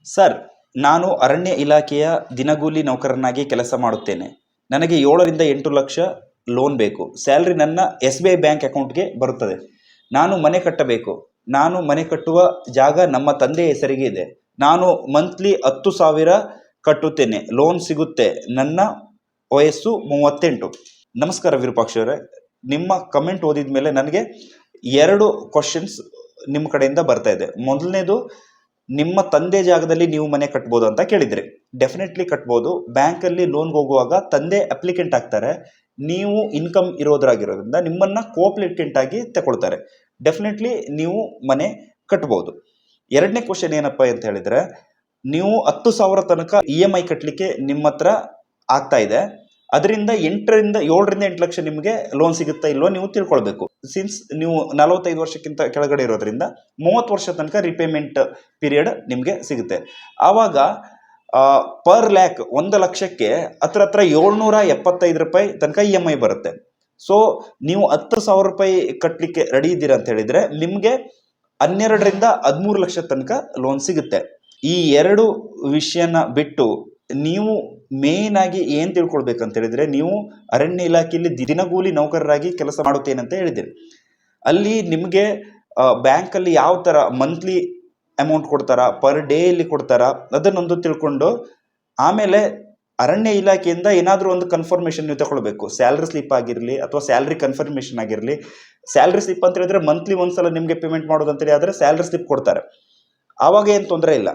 Sir, ನಾನು ಅರಣ್ಯ ಇಲಾಖೆಯ ದಿನಗೂಲಿ ನೌಕರನಾಗಿ ಕೆಲಸ ಮಾಡುತ್ತೇನೆ. ನನಗೆ 7ರಿಂದ 8 ಲಕ್ಷ ಲೋನ್ ಬೇಕು. ಸ್ಯಾಲರಿ ನನ್ನ SBI ಬ್ಯಾಂಕ್ ಅಕೌಂಟ್ಗೆ ಬರುತ್ತದೆ. ನಾನು ಮನೆ ಕಟ್ಟಬೇಕು. ನಾನು ಮನೆ ಕಟ್ಟುವ ಜಾಗ ನಮ್ಮ ತಂದೆಯ ಹೆಸರಿಗೆ ಇದೆ. ನಾನು ಮಂತ್ಲಿ 10,000 ಕಟ್ಟುತ್ತೇನೆ. ಲೋನ್ ಸಿಗುತ್ತೆ. ನನ್ನ ವಯಸ್ಸು 38. ನಮಸ್ಕಾರ ವಿರೂಪಾಕ್ಷ ಅವರೇ, ನಿಮ್ಮ ಕಮೆಂಟ್ ಓದಿದ ಮೇಲೆ ನನಗೆ 2 ಕ್ವಶನ್ಸ್ ನಿಮ್ಮ ಕಡೆಯಿಂದ ಬರ್ತಾ ಇದೆ. ಮೊದಲನೇದು, ನಿಮ್ಮ ತಂದೆ ಜಾಗದಲ್ಲಿ ನೀವು ಮನೆ ಕಟ್ಬೋದು ಅಂತ ಕೇಳಿದ್ರಿ. ಡೆಫಿನೆಟ್ಲಿ ಕಟ್ಬೋದು. ಬ್ಯಾಂಕಲ್ಲಿ ಲೋನ್ಗೆ ಹೋಗುವಾಗ ತಂದೆ ಅಪ್ಲಿಕೆಂಟ್ ಆಗ್ತಾರೆ, ನೀವು ಇನ್ಕಮ್ ಇರೋದ್ರಾಗಿರೋದ್ರಿಂದ ನಿಮ್ಮನ್ನ ಕೋಅಪ್ಲಿಕೆಂಟ್ ಆಗಿ ತಗೊಳ್ತಾರೆ. ಡೆಫಿನೆಟ್ಲಿ ನೀವು ಮನೆ ಕಟ್ಬೋದು. ಎರಡನೇ ಕ್ವಶನ್ ಏನಪ್ಪ ಅಂತ ಹೇಳಿದ್ರೆ, ನೀವು 10,000 ತನಕ EMI ಕಟ್ಟಲಿಕ್ಕೆ ನಿಮ್ಮ ಹತ್ರ ಆಗ್ತಾ ಇದೆ. ಅದರಿಂದ 7ರಿಂದ 8 ಲಕ್ಷ ನಿಮಗೆ ಲೋನ್ ಸಿಗುತ್ತಾ ಇಲ್ವೋ ನೀವು ತಿಳ್ಕೊಳ್ಬೇಕು. ಸಿನ್ಸ್ ನೀವು 45 ವರ್ಷಕ್ಕಿಂತ ಕೆಳಗಡೆ ಇರೋದ್ರಿಂದ 30 ವರ್ಷ ತನಕ ರಿಪೇಮೆಂಟ್ ಪೀರಿಯಡ್ ನಿಮಗೆ ಸಿಗುತ್ತೆ. ಆವಾಗ ಪರ್ ಲ್ಯಾಕ್ 1 ಲಕ್ಷಕ್ಕೆ ಹತ್ರ 775 ರೂಪಾಯಿ ತನಕ EMI ಬರುತ್ತೆ. ಸೊ ನೀವು 10,000 ರೂಪಾಯಿ ಕಟ್ಟಲಿಕ್ಕೆ ರೆಡಿ ಇದ್ದೀರಾ ಅಂತ ಹೇಳಿದ್ರೆ ನಿಮಗೆ 12ರಿಂದ 13 ಲಕ್ಷ ತನಕ ಲೋನ್ ಸಿಗುತ್ತೆ. ಈ 2 ವಿಷಯನ ಬಿಟ್ಟು ನೀವು ಮೇನ್ ಆಗಿ ಏನ್ ತಿಳ್ಕೊಳ್ಬೇಕಂತ ಹೇಳಿದ್ರೆ, ನೀವು ಅರಣ್ಯ ಇಲಾಖೆಯಲ್ಲಿ ದಿನಗೂಲಿ ನೌಕರರಾಗಿ ಕೆಲಸ ಮಾಡುತ್ತೇನೆ ಅಂತ ಹೇಳಿದ್ದೀರಿ. ಅಲ್ಲಿ ನಿಮಗೆ ಬ್ಯಾಂಕಲ್ಲಿ ಯಾವ ಥರ ಮಂತ್ಲಿ ಅಮೌಂಟ್ ಕೊಡ್ತಾರಾ, ಪರ್ ಡೇಯಲ್ಲಿ ಕೊಡ್ತಾರಾ, ಅದನ್ನೊಂದು ತಿಳ್ಕೊಂಡು ಆಮೇಲೆ ಅರಣ್ಯ ಇಲಾಖೆಯಿಂದ ಏನಾದರೂ ಒಂದು ಕನ್ಫರ್ಮೇಷನ್ ನೀವು ತಗೊಳ್ಬೇಕು. ಸ್ಯಾಲ್ರಿ ಸ್ಲಿಪ್ ಆಗಿರಲಿ ಅಥವಾ ಸ್ಯಾಲ್ರಿ ಕನ್ಫರ್ಮೇಷನ್ ಆಗಿರಲಿ. ಸ್ಯಾಲ್ರಿ ಸ್ಲಿಪ್ ಅಂತ ಹೇಳಿದ್ರೆ ಮಂತ್ಲಿ ಒಂದ್ಸಲ ನಿಮಗೆ ಪೇಮೆಂಟ್ ಮಾಡೋದು ಅಂತೇಳಿ ಆದರೆ ಸ್ಯಾಲ್ರಿ ಸ್ಲಿಪ್ ಕೊಡ್ತಾರೆ. ಆವಾಗ ಏನು ತೊಂದರೆ ಇಲ್ಲ.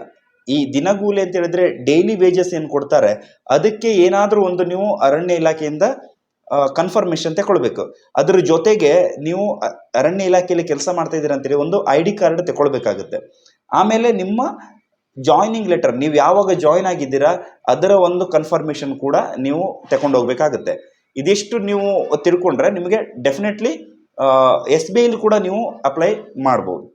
ಈ ದಿನಗೂಲಿ ಅಂತ ಹೇಳಿದ್ರೆ ಡೈಲಿ ವೇಜಸ್ ಏನು ಕೊಡ್ತಾರೆ, ಅದಕ್ಕೆ ಏನಾದರೂ ಒಂದು ನೀವು ಅರಣ್ಯ ಇಲಾಖೆಯಿಂದ ಕನ್ಫರ್ಮೇಷನ್ ತಗೊಳ್ಬೇಕು. ಅದ್ರ ಜೊತೆಗೆ ನೀವು ಅರಣ್ಯ ಇಲಾಖೆಯಲ್ಲಿ ಕೆಲಸ ಮಾಡ್ತಾ ಇದ್ದೀರಾ ಅಂತೇಳಿ ಒಂದು ID ಕಾರ್ಡ್ ತಗೊಳ್ಬೇಕಾಗುತ್ತೆ. ಆಮೇಲೆ ನಿಮ್ಮ ಜಾಯ್ನಿಂಗ್ ಲೆಟರ್, ನೀವು ಯಾವಾಗ ಜಾಯ್ನ್ ಆಗಿದ್ದೀರಾ ಅದರ ಒಂದು ಕನ್ಫರ್ಮೇಷನ್ ಕೂಡ ನೀವು ತಗೊಂಡು ಹೋಗ್ಬೇಕಾಗುತ್ತೆ. ಇದಿಷ್ಟು ನೀವು ತಿಳ್ಕೊಂಡ್ರೆ ನಿಮಗೆ ಡೆಫಿನೆಟ್ಲಿ SBI ಕೂಡ ನೀವು ಅಪ್ಲೈ ಮಾಡ್ಬೋದು.